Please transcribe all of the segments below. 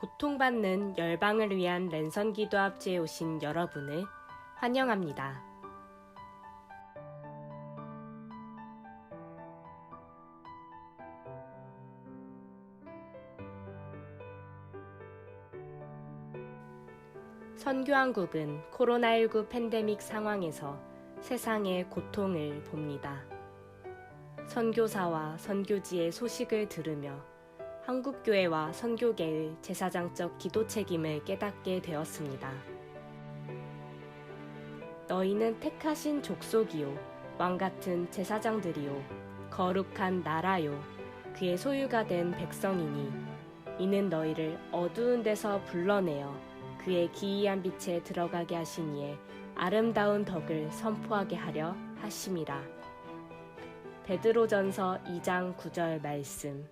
고통받는 열방을 위한 랜선 기도 합주에 오신 여러분을 환영합니다. 선교한국은 코로나19 팬데믹 상황에서 세상의 고통을 봅니다. 선교사와 선교지의 소식을 들으며 한국교회와 선교계의 제사장적 기도 책임을 깨닫게 되었습니다. 너희는 택하신 족속이요 왕같은 제사장들이요 거룩한 나라요 그의 소유가 된 백성이니 이는 너희를 어두운 데서 불러내어 그의 기이한 빛에 들어가게 하신 이의 아름다운 덕을 선포하게 하려 하심이라. 베드로전서 2장 9절 말씀.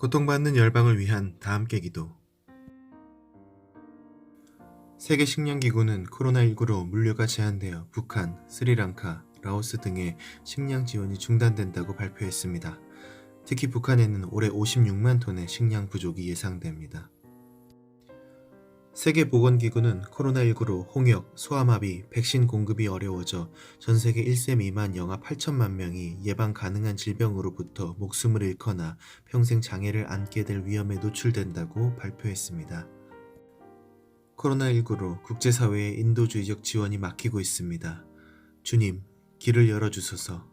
고통받는 열방을 위한 다함께 기도. 세계 식량기구는 코로나19로 물류가 제한되어 북한, 스리랑카, 라오스 등의 식량 지원이 중단된다고 발표했습니다. 특히 북한에는 올해 56만 톤의 식량 부족이 예상됩니다. 세계보건기구는 코로나19로 홍역, 소아마비, 백신 공급이 어려워져 전 세계 1세 미만 영아 8천만 명이 예방 가능한 질병으로부터 목숨을 잃거나 평생 장애를 안게 될 위험에 노출된다고 발표했습니다. 코로나19로 국제사회의 인도주의적 지원이 막히고 있습니다. 주님, 길을 열어주소서.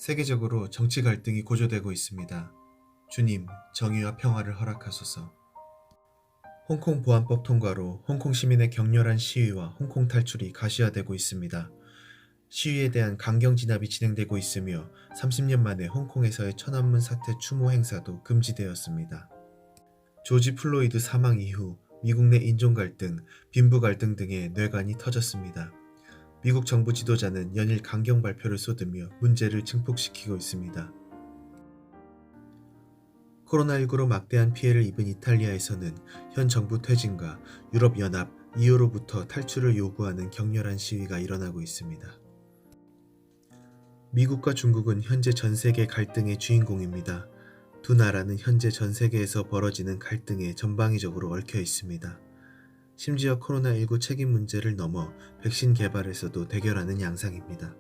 세계적으로 정치 갈등이 고조되고 있습니다. 주님, 정의와 평화를 허락하소서. 홍콩 보안법 통과로 홍콩 시민의 격렬한 시위와 홍콩 탈출이 가시화되고 있습니다. 시위에 대한 강경 진압이 진행되고 있으며 30년 만에 홍콩에서의 천안문 사태 추모 행사도 금지되었습니다. 조지 플로이드 사망 이후 미국 내 인종 갈등, 빈부 갈등 등의 뇌관이 터졌습니다. 미국 정부 지도자는 연일 강경 발표를 쏟으며 문제를 증폭시키고 있습니다. 코로나19로 막대한 피해를 입은 이탈리아에서는 현 정부 퇴진과 유럽연합 EU로부터 탈출을 요구하는 격렬한 시위가 일어나고 있습니다. 미국과 중국은 현재 전 세계 갈등의 주인공입니다. 두 나라는 현재 전 세계에서 벌어지는 갈등에 전방위적으로 얽혀 있습니다. 심지어 코로나19 책임 문제를 넘어 백신 개발에서도 대결하는 양상입니다.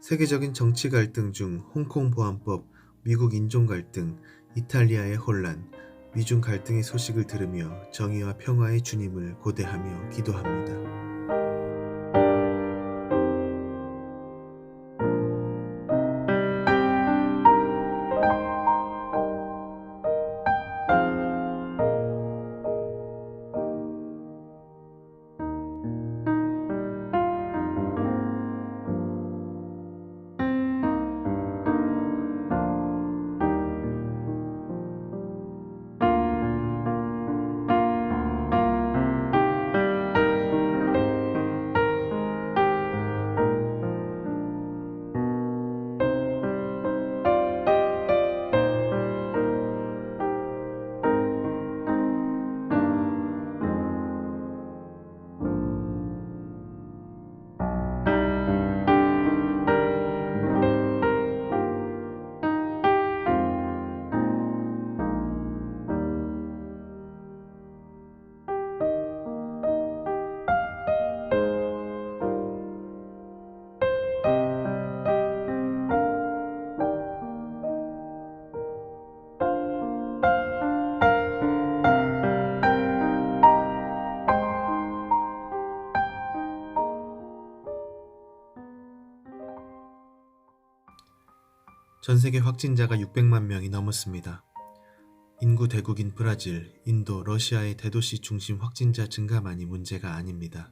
세계적인 정치 갈등 중 홍콩 보안법, 미국 인종 갈등, 이탈리아의 혼란, 미중 갈등의 소식을 들으며 정의와 평화의 주님을 고대하며 기도합니다. 전 세계 확진자가 600만 명이 넘었습니다. 인구 대국인 브라질, 인도, 러시아의 대도시 중심 확진자 증가만이 문제가 아닙니다.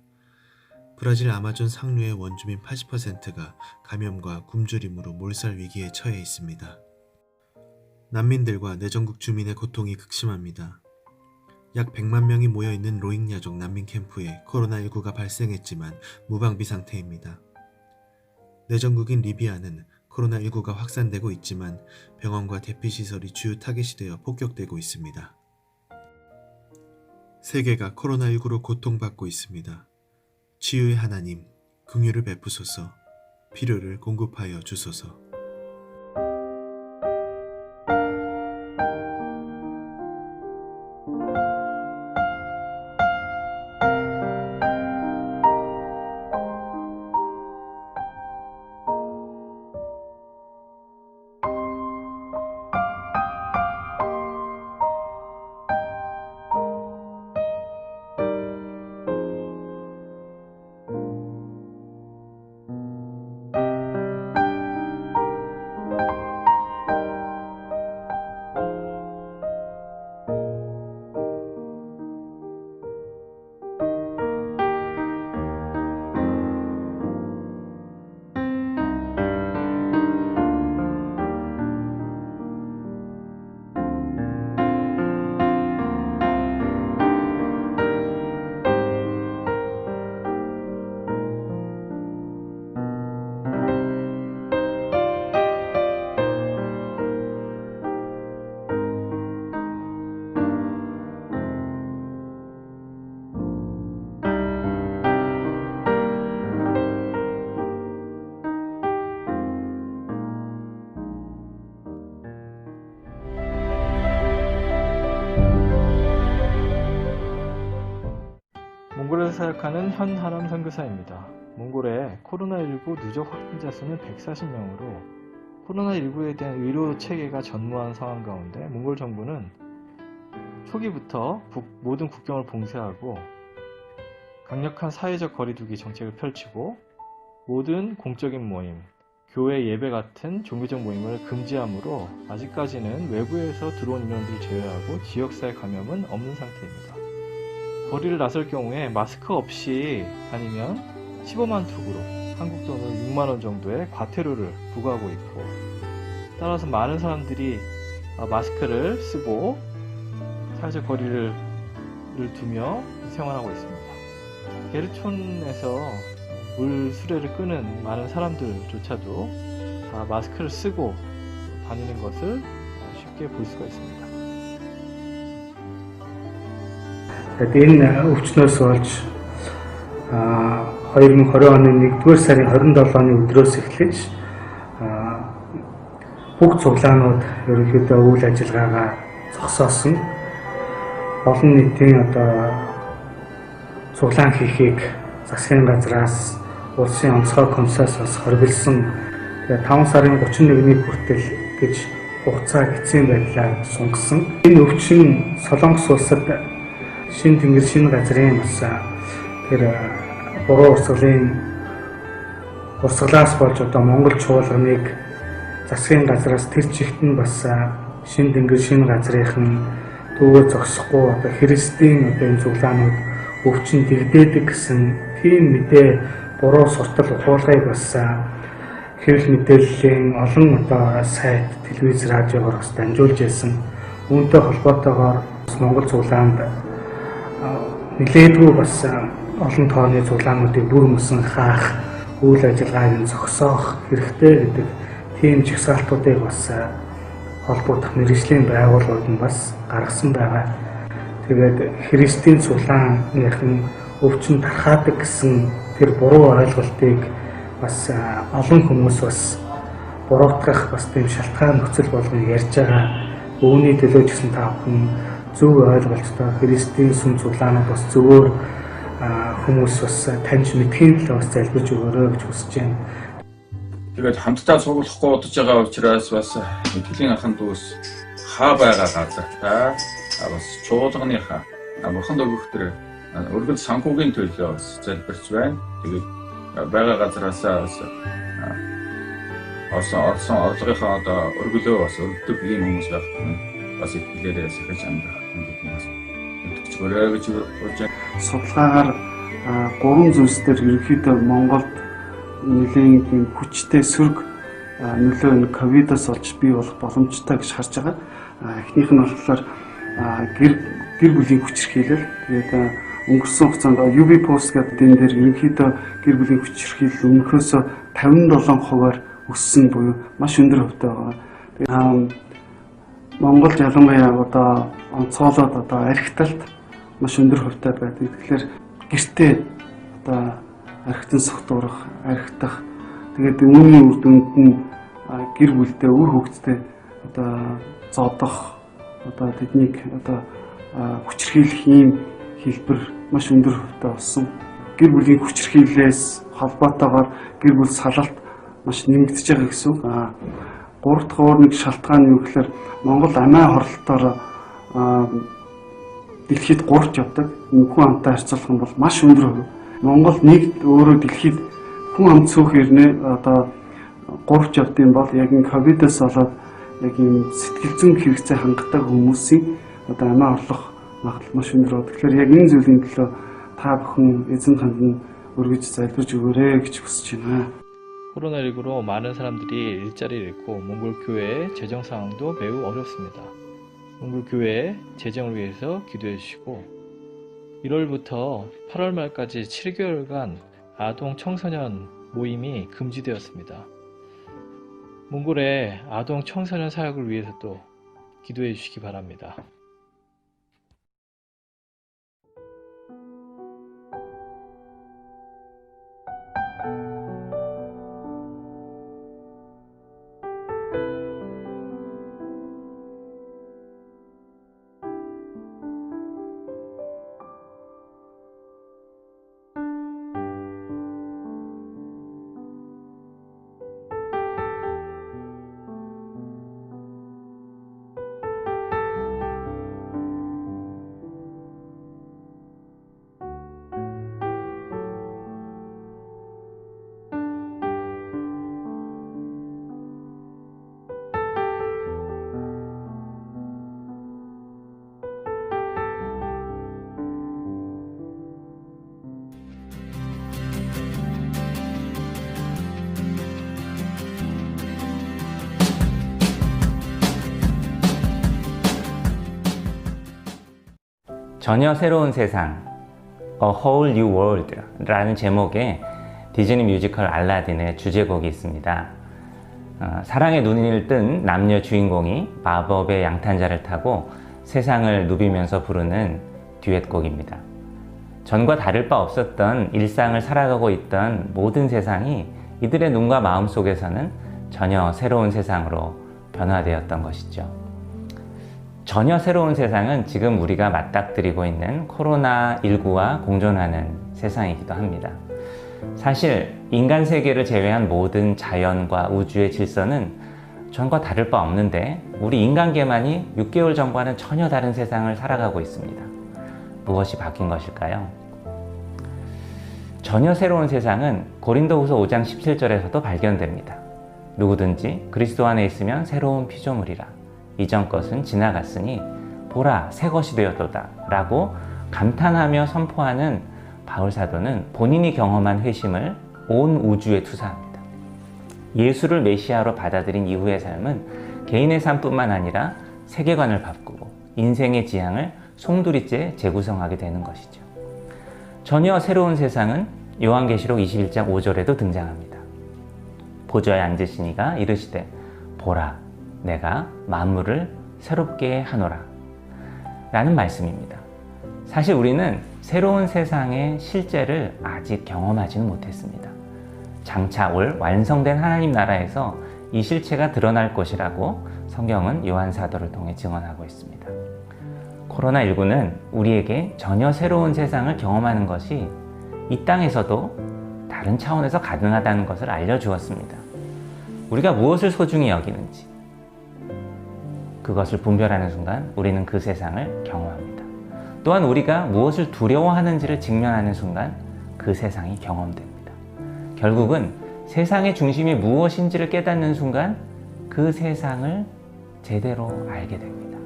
브라질 아마존 상류의 원주민 80%가 감염과 굶주림으로 몰살 위기에 처해 있습니다. 난민들과 내전국 주민의 고통이 극심합니다. 약 100만 명이 모여있는 로힝야족 난민 캠프에 코로나19가 발생했지만 무방비 상태입니다. 내전국인 리비아는 코로나19가 확산되고 있지만 병원과 대피시설이 주요 타겟이 되어 폭격되고 있습니다. 세계가 코로나19로 고통받고 있습니다. 치유의 하나님, 긍휼을 베푸소서, 필요를 공급하여 주소서. 몽골에서 사역하는 현하람 선교사입니다. 몽골의 코로나19 누적 확진자 수는 140명으로 코로나19에 대한 의료 체계가 전무한 상황 가운데 몽골 정부는 초기부터 모든 국경을 봉쇄하고 강력한 사회적 거리두기 정책을 펼치고 모든 공적인 모임, 교회 예배 같은 종교적 모임을 금지하므로 아직까지는 외부에서 들어온 인원들을 제외하고 지역사회 감염은 없는 상태입니다. 거리를 나설 경우에 마스크 없이 다니면 15만 투구로 한국 돈으로 6만원 정도의 과태료를 부과하고 있고, 따라서 많은 사람들이 마스크를 쓰고 사회적 거리를 두며 생활하고 있습니다. 게르촌에서 물 수레를 끄는 많은 사람들조차도 다 마스크를 쓰고 다니는 것을 쉽게 볼 수가 있습니다. Энэ өвчнөөс болж 2020 оны 1-р сарын 27-ны өдрөөс эхлэж бүх цуглаанууд ерөнхийдөө үйл ажиллагаагаа зогсоосон. Олон нийтийн цуглаан хийхийг засгийн газраас улсын онцгой комиссаас бас хоригдсан. 5 сарын 31-ний хүртэл гэж хугацаа эцсийн байдлаар сунгасан. Энэ өвчин Солонгос улсад Шин тэнгэр шинэ газрын бас тэр буруу урсгалаас болж Монгол чуулганыг засгийн газраас тэр чигт нь бас Шин тэнгэр шинэ газрынхан дүүгээ зогсохгүй христийн энэ цуглаанууд өвчин дэгдээдэг гэсэн тийм мэдээ буруу суртал ухуулгыг бас хэвлэл мэдээллийн олон сайт, телевиз, радиогоор бас дамжуулж байсан. Үүнтэй холбоотойгоор Монгол цуглаанд нэлээдгүй бас олон тооны цуглаануудыг бүр мөсөн хаах, үйл ажиллагааг зогсоох хэрэгтэй гэдэг тийм жагсаалтуудыг бас холбогдох мэргэжлийн байгууллагууд нь бас гаргасан байгаа. Тэгээд христийн цуглааныхан өвчин тархаадаг гэсэн тэр буруу ойлголтыг бас олон хүмүүс бас буруутгах бас тийм шалтгаан нөхцөл болгон ярьж байгаа. Үүний төлөө ч гэсэн та бүхэн зөв ойлголттой христийн сүм цуглаанууд бас зөвөр хүмүүс бас таньж мэдхийн төлөө бас залбирч өгөөрэй гэж хүсэж байна. Тэгээд хамтдаа суулгахгүй удаж байгаа учраас бас итгэлийн ахын дүүс хаа байгаа газар бас чуулганыхаа бурханд өгөх тэр өргөл санхүүгийн төлөө бас залбирч байна. Тэгээд байгаа газараас бас орсон орлогынхаа өргөлөө бас өргөдөг ийм хүмүүс байх бас итгэлээрээ сахиж амдах хүмүүс мэдчих өрөө гэж урьж судалгаагаар 3 зүйлс дээр ерөнхийдөө Монголд нэлийн тийм хүчтэй сөрөг нөлөө энэ ковидоос олж бий болох боломжтой гэж харж байгаа. Эхнийх нь болохоор гэр бүлийн хүчирхийлэл. Тэгээд өнгөрсөн хугацаанд UV post гэдэг энэ дээр ерөнхийдөө гэр бүлийн хүчирхийлэл өмнөхөөс 57%-аар өссөн буюу маш өндөр хувьтай байгаа. Монголд ялангуяа одоо онцгойлоод одоо архиталт маш өндөр хувьтай байдаг. Тэгэхээр гэртээ одоо архитан согтуурах, архитах, тэгээд үүний үр дүнд нь гэр бүлдээ үр хөвгтдээ одоо зодох, одоо тэднийг одоо хүчирхийлэх ийм хэлбэр маш өндөр хувьтай болсон. Гэр бүлийн хүчирхийллээс холбоотойгоор гэр бүл салалт маш нэмэгдэж байгаа гэсэн үг. Гурав дахь нэг шалтгаан нь юу гэхээр Монгол амиа хорлолтоор дэлхийд 3-т явдаг. Хүн амтай харьцуулах юм бол маш өндөр хувь. Монгол нэгд өөрөө дэлхийд хүн ам цөөх ирнэ одоо 3-т явдсан бол яг энэ ковидоос болоод яг энэ сэтгэл зүйн хэрэгцээ хангадаг хүмүүсийн одоо амиа орлох магадлал маш өндөр байна. Тэгэхээр яг энэ зүйлийн төлөө та бүхэн эзэн танд нь өргөж залбирж өгөөрэй гэж хүсэж байна. 코로나19로 많은 사람들이 일자리를 잃고 몽골교회의 재정 상황도 매우 어렵습니다. 몽골교회의 재정을 위해서 기도해 주시고 1월부터 8월 말까지 7개월간 아동 청소년 모임이 금지되었습니다. 몽골의 아동 청소년 사역을 위해서도 기도해 주시기 바랍니다. 전혀 새로운 세상, A Whole New World 라는 제목의 디즈니 뮤지컬 알라딘의 주제곡이 있습니다. 사랑에 눈을 뜬 남녀 주인공이 마법의 양탄자를 타고 세상을 누비면서 부르는 듀엣곡입니다. 전과 다를 바 없었던 일상을 살아가고 있던 모든 세상이 이들의 눈과 마음 속에서는 전혀 새로운 세상으로 변화되었던 것이죠. 전혀 새로운 세상은 지금 우리가 맞닥뜨리고 있는 코로나19와 공존하는 세상이기도 합니다. 사실 인간 세계를 제외한 모든 자연과 우주의 질서는 전과 다를 바 없는데 우리 인간계만이 6개월 전과는 전혀 다른 세상을 살아가고 있습니다. 무엇이 바뀐 것일까요? 전혀 새로운 세상은 고린도후서 5장 17절에서도 발견됩니다. 누구든지 그리스도 안에 있으면 새로운 피조물이라. 이전 것은 지나갔으니 보라 새 것이 되었도다 라고 감탄하며 선포하는 바울 사도는 본인이 경험한 회심을 온 우주에 투사합니다. 예수를 메시아로 받아들인 이후의 삶은 개인의 삶뿐만 아니라 세계관을 바꾸고 인생의 지향을 송두리째 재구성하게 되는 것이죠. 전혀 새로운 세상은 요한계시록 21장 5절에도 등장합니다. 보좌에 앉으시니가 이르시되 보라 내가 만물을 새롭게 하노라 라는 말씀입니다. 사실 우리는 새로운 세상의 실제를 아직 경험하지는 못했습니다. 장차 올 완성된 하나님 나라에서 이 실체가 드러날 것이라고 성경은 요한 사도를 통해 증언하고 있습니다. 코로나19는 우리에게 전혀 새로운 세상을 경험하는 것이 이 땅에서도 다른 차원에서 가능하다는 것을 알려주었습니다. 우리가 무엇을 소중히 여기는지 그것을 분별하는 순간 우리는 그 세상을 경험합니다. 또한 우리가 무엇을 두려워하는지를 직면하는 순간 그 세상이 경험됩니다. 결국은 세상의 중심이 무엇인지를 깨닫는 순간 그 세상을 제대로 알게 됩니다.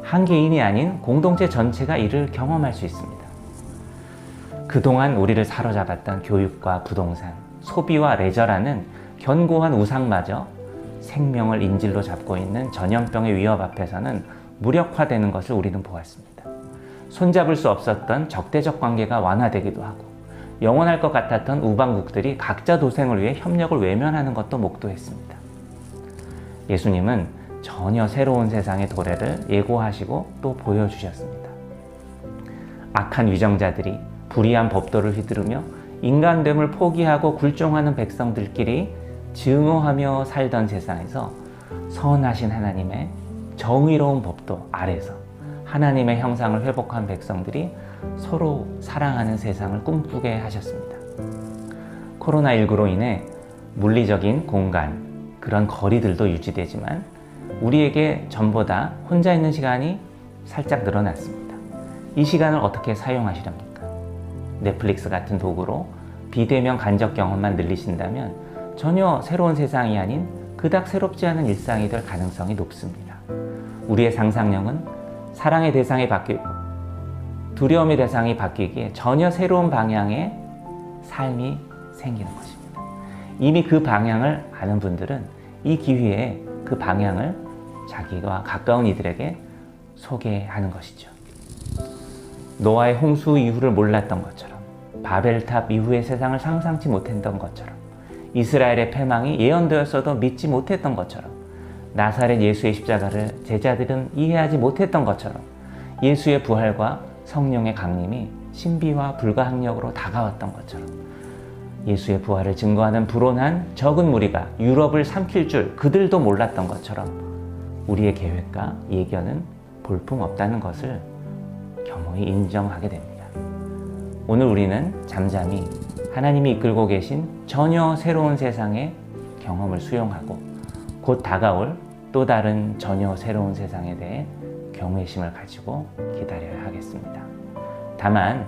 한 개인이 아닌 공동체 전체가 이를 경험할 수 있습니다. 그동안 우리를 사로잡았던 교육과 부동산, 소비와 레저라는 견고한 우상마저 생명을 인질로 잡고 있는 전염병의 위협 앞에서는 무력화되는 것을 우리는 보았습니다. 손잡을 수 없었던 적대적 관계가 완화되기도 하고 영원할 것 같았던 우방국들이 각자 도생을 위해 협력을 외면하는 것도 목도했습니다. 예수님은 전혀 새로운 세상의 도래를 예고하시고 또 보여주셨습니다. 악한 위정자들이 불의한 법도를 휘두르며 인간됨을 포기하고 굴종하는 백성들끼리 증오하며 살던 세상에서 선하신 하나님의 정의로운 법도 아래서 하나님의 형상을 회복한 백성들이 서로 사랑하는 세상을 꿈꾸게 하셨습니다. 코로나19로 인해 물리적인 공간, 그런 거리들도 유지되지만 우리에게 전보다 혼자 있는 시간이 살짝 늘어났습니다. 이 시간을 어떻게 사용하시렵니까? 넷플릭스 같은 도구로 비대면 간접 경험만 늘리신다면 전혀 새로운 세상이 아닌 그닥 새롭지 않은 일상이 될 가능성이 높습니다. 우리의 상상력은 사랑의 대상이 바뀌고 두려움의 대상이 바뀌기에 전혀 새로운 방향의 삶이 생기는 것입니다. 이미 그 방향을 아는 분들은 이 기회에 그 방향을 자기와 가까운 이들에게 소개하는 것이죠. 노아의 홍수 이후를 몰랐던 것처럼, 바벨탑 이후의 세상을 상상치 못했던 것처럼, 이스라엘의 패망이 예언되었어도 믿지 못했던 것처럼, 나사렛 예수의 십자가를 제자들은 이해하지 못했던 것처럼, 예수의 부활과 성령의 강림이 신비와 불가항력으로 다가왔던 것처럼, 예수의 부활을 증거하는 불온한 적은 무리가 유럽을 삼킬 줄 그들도 몰랐던 것처럼 우리의 계획과 예견은 볼품없다는 것을 겸허히 인정하게 됩니다. 오늘 우리는 잠잠히 하나님이 이끌고 계신 전혀 새로운 세상의 경험을 수용하고 곧 다가올 또 다른 전혀 새로운 세상에 대해 경외심을 가지고 기다려야 하겠습니다. 다만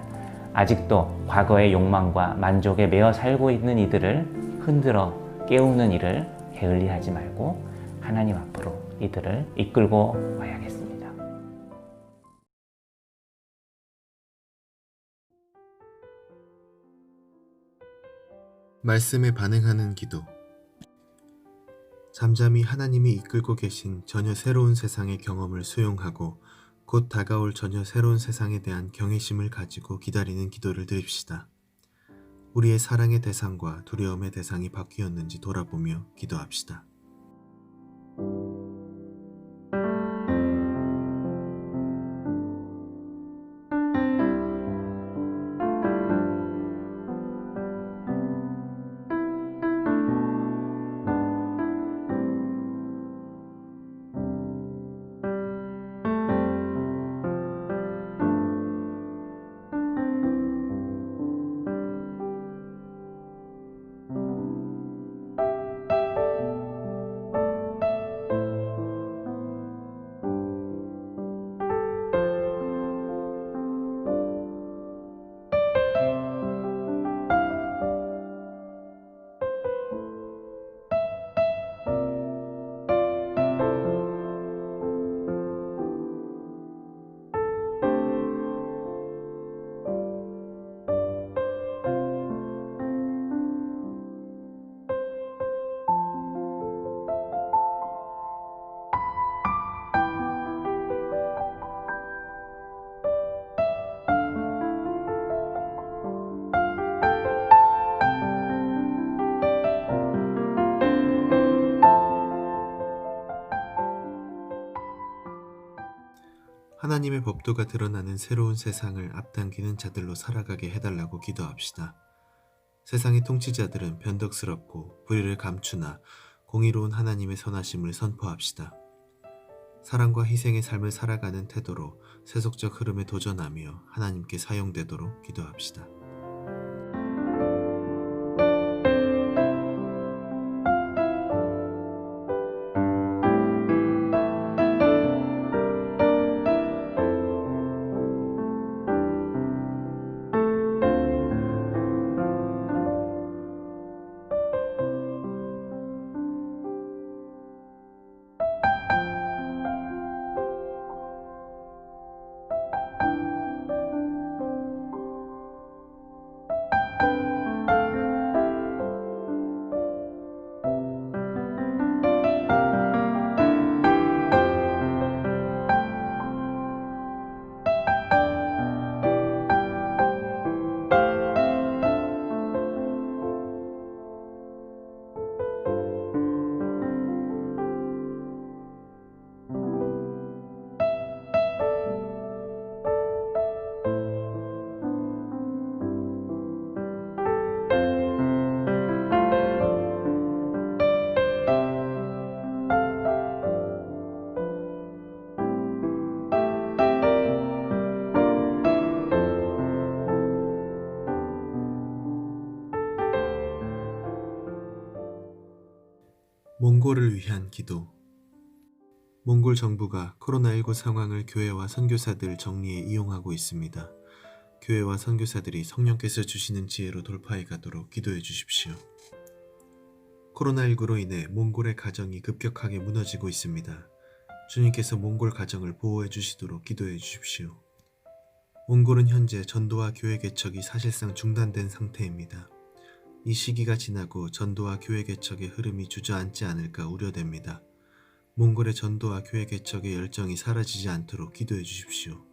아직도 과거의 욕망과 만족에 매여 살고 있는 이들을 흔들어 깨우는 일을 게을리하지 말고 하나님 앞으로 이들을 이끌고 와야겠습니다. 말씀에 반응하는 기도. 잠잠히 하나님이 이끌고 계신 전혀 새로운 세상의 경험을 수용하고 곧 다가올 전혀 새로운 세상에 대한 경외심을 가지고 기다리는 기도를 드립시다. 우리의 사랑의 대상과 두려움의 대상이 바뀌었는지 돌아보며 기도합시다. 하나님의 법도가 드러나는 새로운 세상을 앞당기는 자들로 살아가게 해달라고 기도합시다. 세상의 통치자들은 변덕스럽고 불의를 감추나 공의로운 하나님의 선하심을 선포합시다. 사랑과 희생의 삶을 살아가는 태도로 세속적 흐름에 도전하며 하나님께 사용되도록 기도합시다. 몽골을 위한 기도. 몽골 정부가 코로나19 상황을 교회와 선교사들 정리에 이용하고 있습니다. 교회와 선교사들이 성령께서 주시는 지혜로 돌파해 가도록 기도해 주십시오. 코로나19로 인해 몽골의 가정이 급격하게 무너지고 있습니다. 주님께서 몽골 가정을 보호해 주시도록 기도해 주십시오. 몽골은 현재 전도와 교회 개척이 사실상 중단된 상태입니다. 이 시기가 지나고 전도와 교회 개척의 흐름이 주저앉지 않을까 우려됩니다. 몽골의 전도와 교회 개척의 열정이 사라지지 않도록 기도해 주십시오.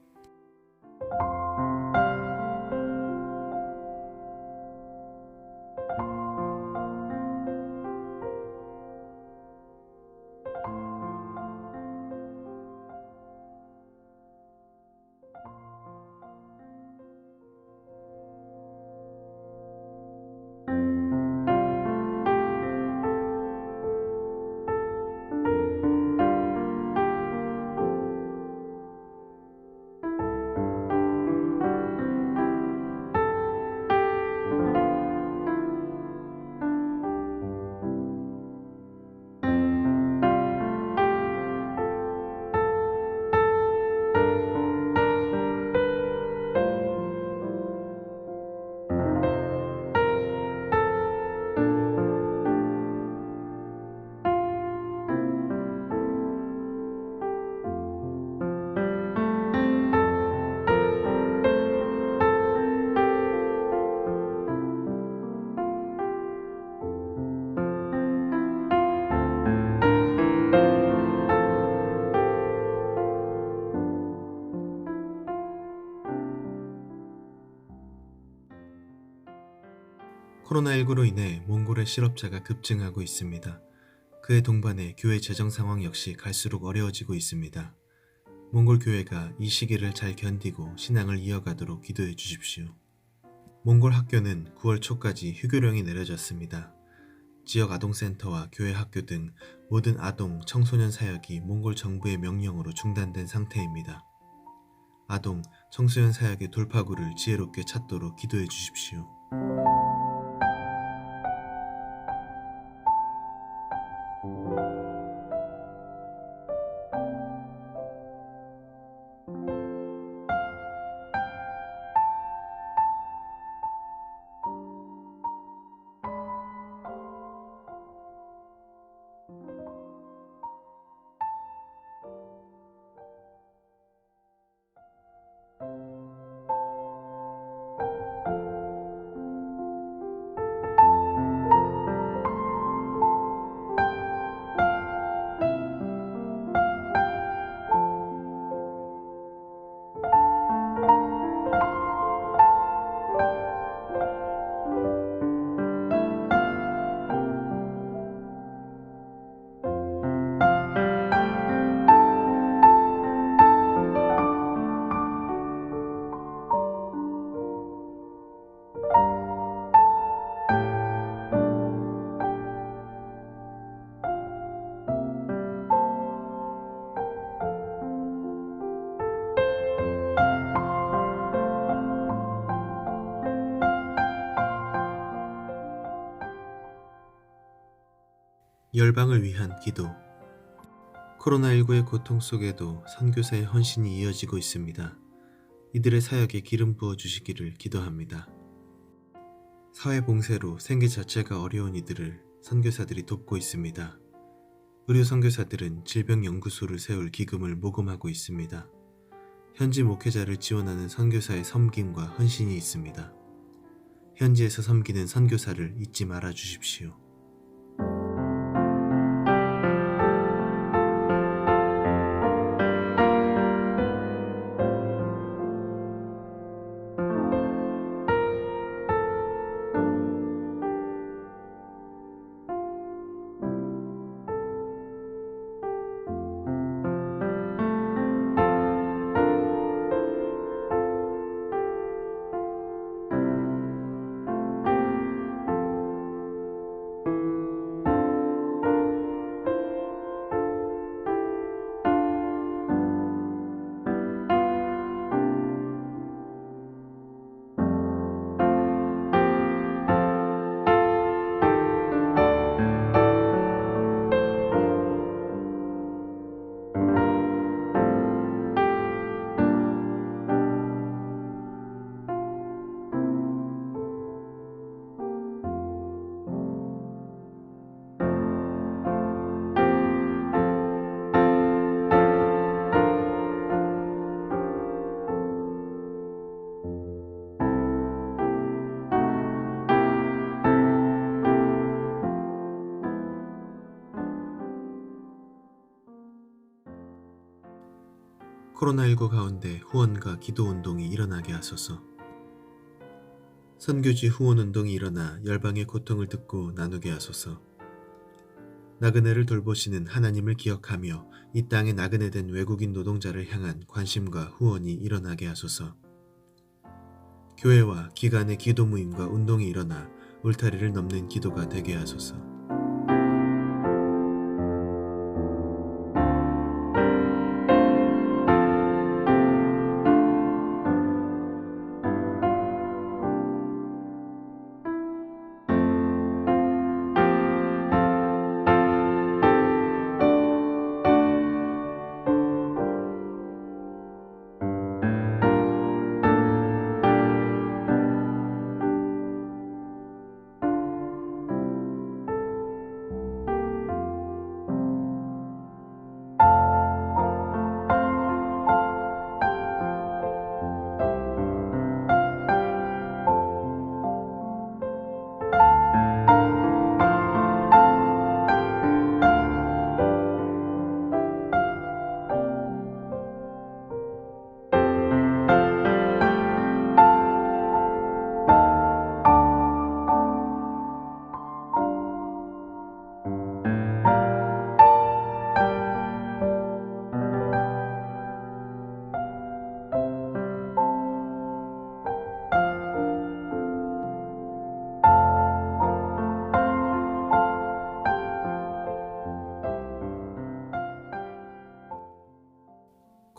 코로나19로 인해 몽골의 실업자가 급증하고 있습니다. 그에 동반해 교회 재정 상황 역시 갈수록 어려워지고 있습니다. 몽골 교회가 이 시기를 잘 견디고 신앙을 이어가도록 기도해 주십시오. 몽골 학교는 9월 초까지 휴교령이 내려졌습니다. 지역 아동센터와 교회 학교 등 모든 아동, 청소년 사역이 몽골 정부의 명령으로 중단된 상태입니다. 아동, 청소년 사역의 돌파구를 지혜롭게 찾도록 기도해 주십시오. 열방을 위한 기도. 코로나19의 고통 속에도 선교사의 헌신이 이어지고 있습니다. 이들의 사역에 기름 부어 주시기를 기도합니다. 사회 봉쇄로 생계 자체가 어려운 이들을 선교사들이 돕고 있습니다. 의료 선교사들은 질병연구소를 세울 기금을 모금하고 있습니다. 현지 목회자를 지원하는 선교사의 섬김과 헌신이 있습니다. 현지에서 섬기는 선교사를 잊지 말아 주십시오. 코로나19 가운데 후원과 기도 운동이 일어나게 하소서. 선교지 후원 운동이 일어나 열방의 고통을 듣고 나누게 하소서. 나그네를 돌보시는 하나님을 기억하며 이 땅에 나그네된 외국인 노동자를 향한 관심과 후원이 일어나게 하소서. 교회와 기관의 기도 모임과 운동이 일어나 울타리를 넘는 기도가 되게 하소서.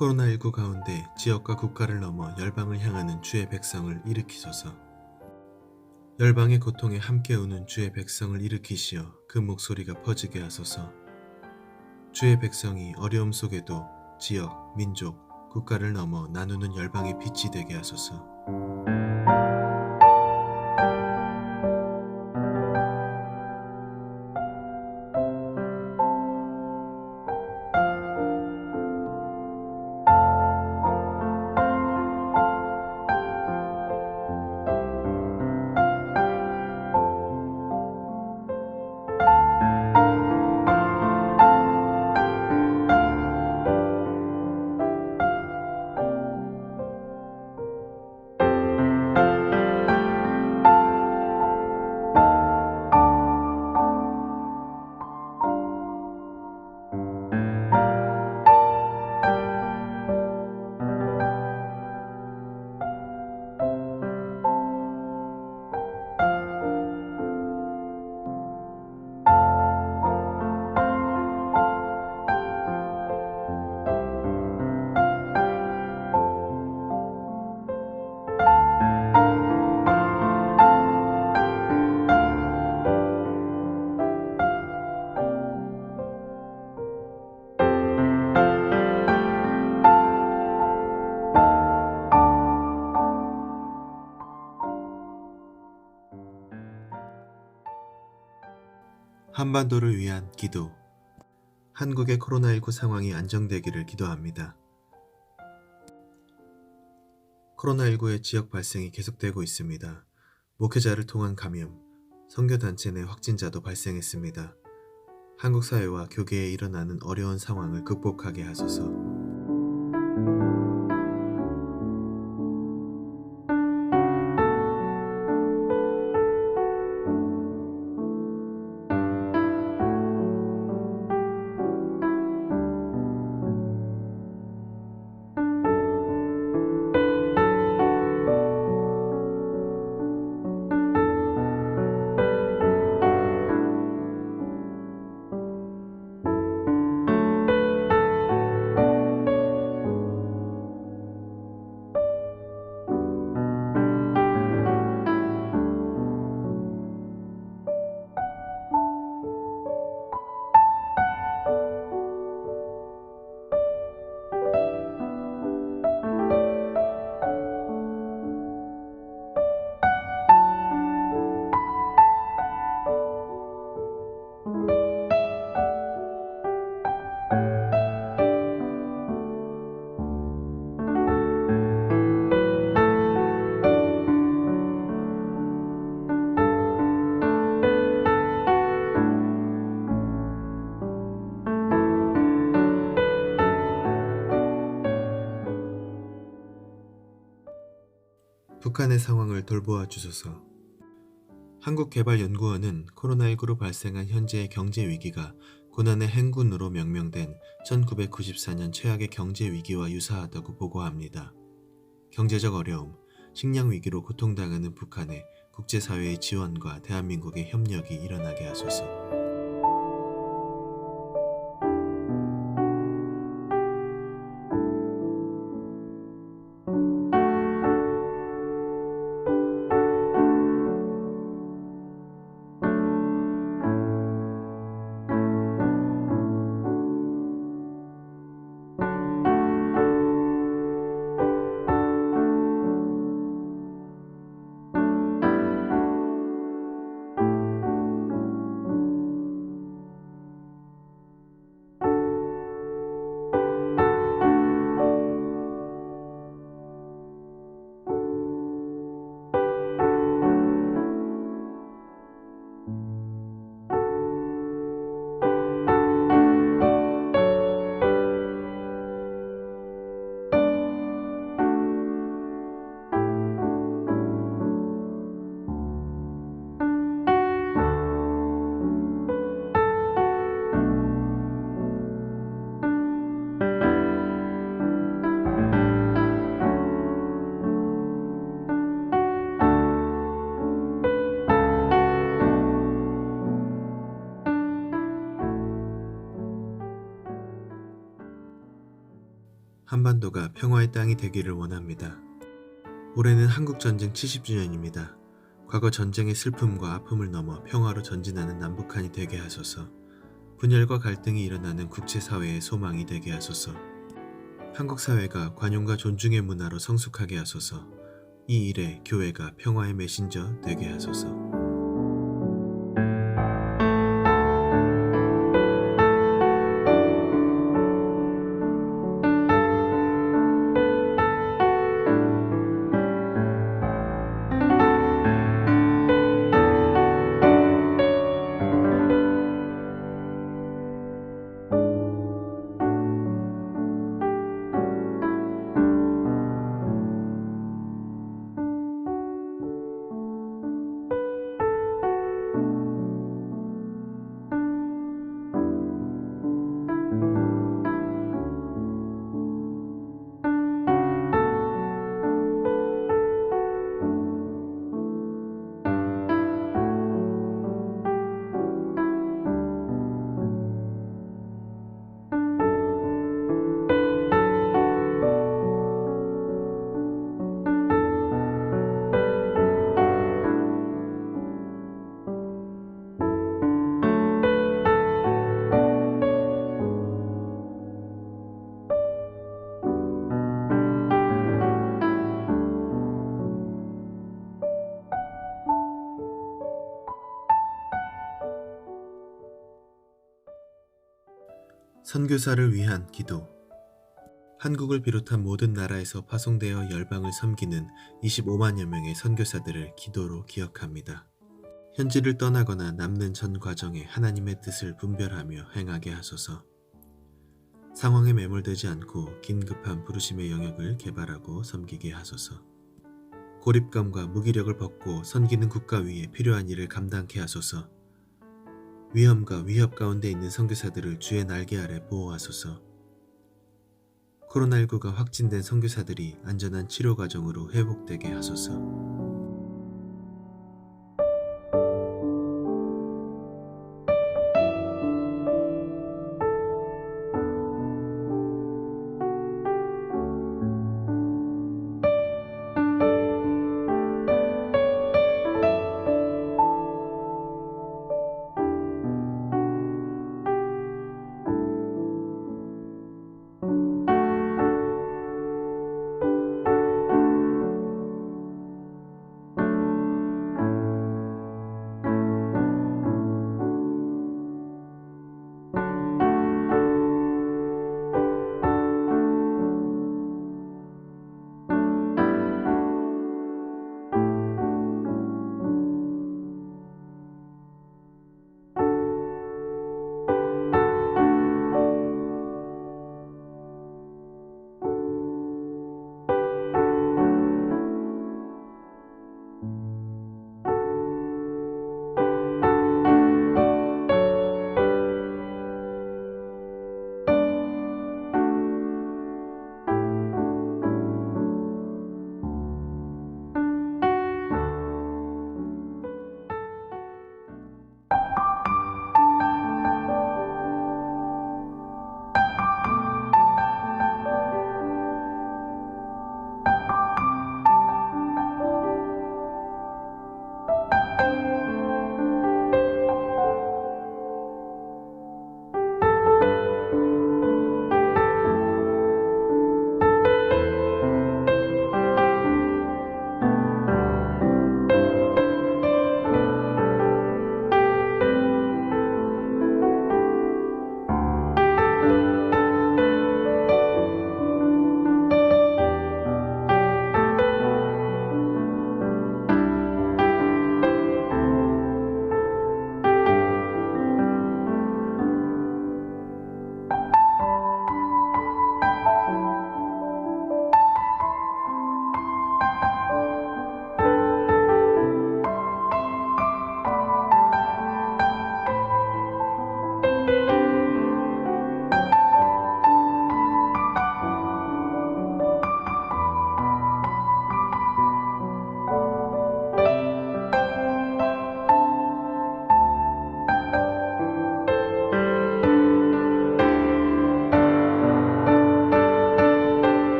코로나19 가운데 지역과 국가를 넘어 열방을 향하는 주의 백성을 일으키소서. 열방의 고통에 함께 우는 주의 백성을 일으키시어 그 목소리가 퍼지게 하소서. 주의 백성이 어려움 속에도 지역, 민족, 국가를 넘어 나누는 열방의 빛이 되게 하소서. 한반도를 위한 기도. 한국의 코로나19 상황이 안정되기를 기도합니다. 코로나19의 지역 발생이 계속되고 있습니다. 목회자를 통한 감염, 선교단체 내 확진자도 발생했습니다. 한국 사회와 교계에 일어나는 어려운 상황을 극복하게 하소서. 북한의 상황을 돌보아 주소서. 한국개발연구원은 코로나19로 발생한 현재의 경제 위기가 고난의 행군으로 명명된 1994년 최악의 경제 위기와 유사하다고 보고합니다. 경제적 어려움, 식량 위기로 고통당하는 북한에 국제사회의 지원과 대한민국의 협력이 일어나게 하소서. 한반도가 평화의 땅이 되기를 원합니다. 올해는 한국전쟁 70주년입니다. 과거 전쟁의 슬픔과 아픔을 넘어 평화로 전진하는 남북한이 되게 하소서. 분열과 갈등이 일어나는 국제사회의 소망이 되게 하소서. 한국 사회가 관용과 존중의 문화로 성숙하게 하소서. 이 일에 교회가 평화의 메신저 되게 하소서. 선교사를 위한 기도. 한국을 비롯한 모든 나라에서 파송되어 열방을 섬기는 25만여 명의 선교사들을 기도로 기억합니다. 현지를 떠나거나 남는 전 과정에 하나님의 뜻을 분별하며 행하게 하소서. 상황에 매몰되지 않고 긴급한 부르심의 영역을 개발하고 섬기게 하소서. 고립감과 무기력을 벗고 섬기는 국가 위에 필요한 일을 감당케 하소서. 위험과 위협 가운데 있는 선교사들을 주의 날개 아래 보호하소서. 코로나19가 확진된 선교사들이 안전한 치료 과정으로 회복되게 하소서.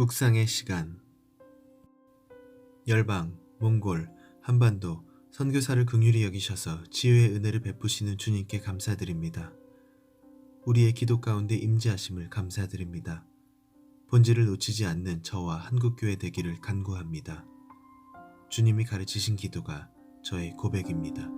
묵상의 시간. 열방, 몽골, 한반도 선교사를 긍휼히 여기셔서 치유의 은혜를 베푸시는 주님께 감사드립니다. 우리의 기도 가운데 임재하심을 감사드립니다. 본질을 놓치지 않는 저와 한국교회 되기를 간구합니다. 주님이 가르치신 기도가 저의 고백입니다.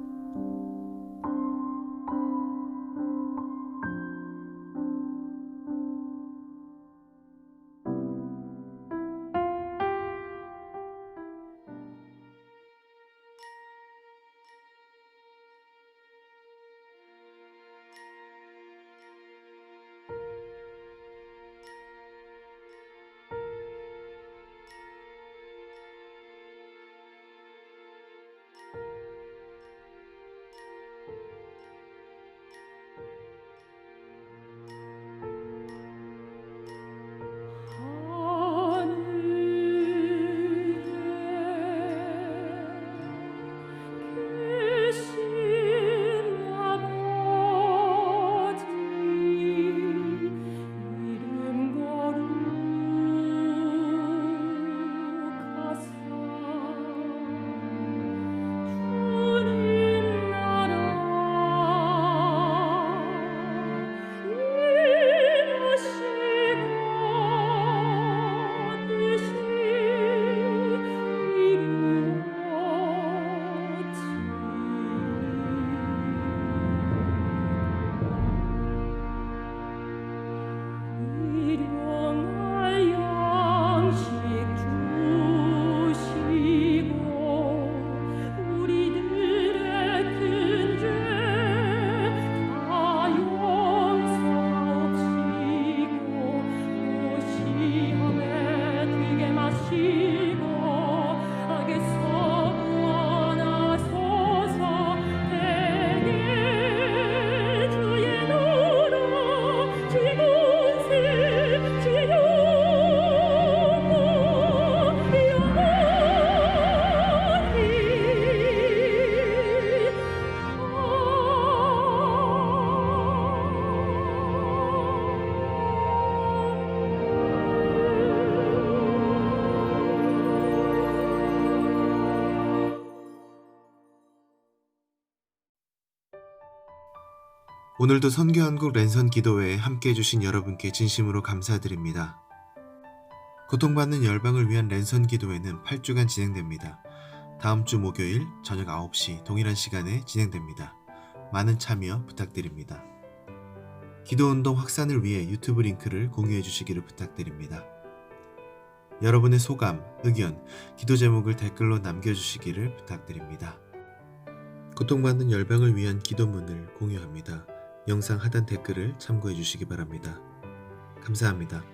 오늘도 선교한국 랜선 기도회에 함께해 주신 여러분께 진심으로 감사드립니다. 고통받는 열방을 위한 랜선 기도회는 8주간 진행됩니다. 다음 주 목요일 저녁 9시 동일한 시간에 진행됩니다. 많은 참여 부탁드립니다. 기도운동 확산을 위해 유튜브 링크를 공유해 주시기를 부탁드립니다. 여러분의 소감, 의견, 기도 제목을 댓글로 남겨주시기를 부탁드립니다. 고통받는 열방을 위한 기도문을 공유합니다. 영상 하단 댓글을 참고해 주시기 바랍니다. 감사합니다.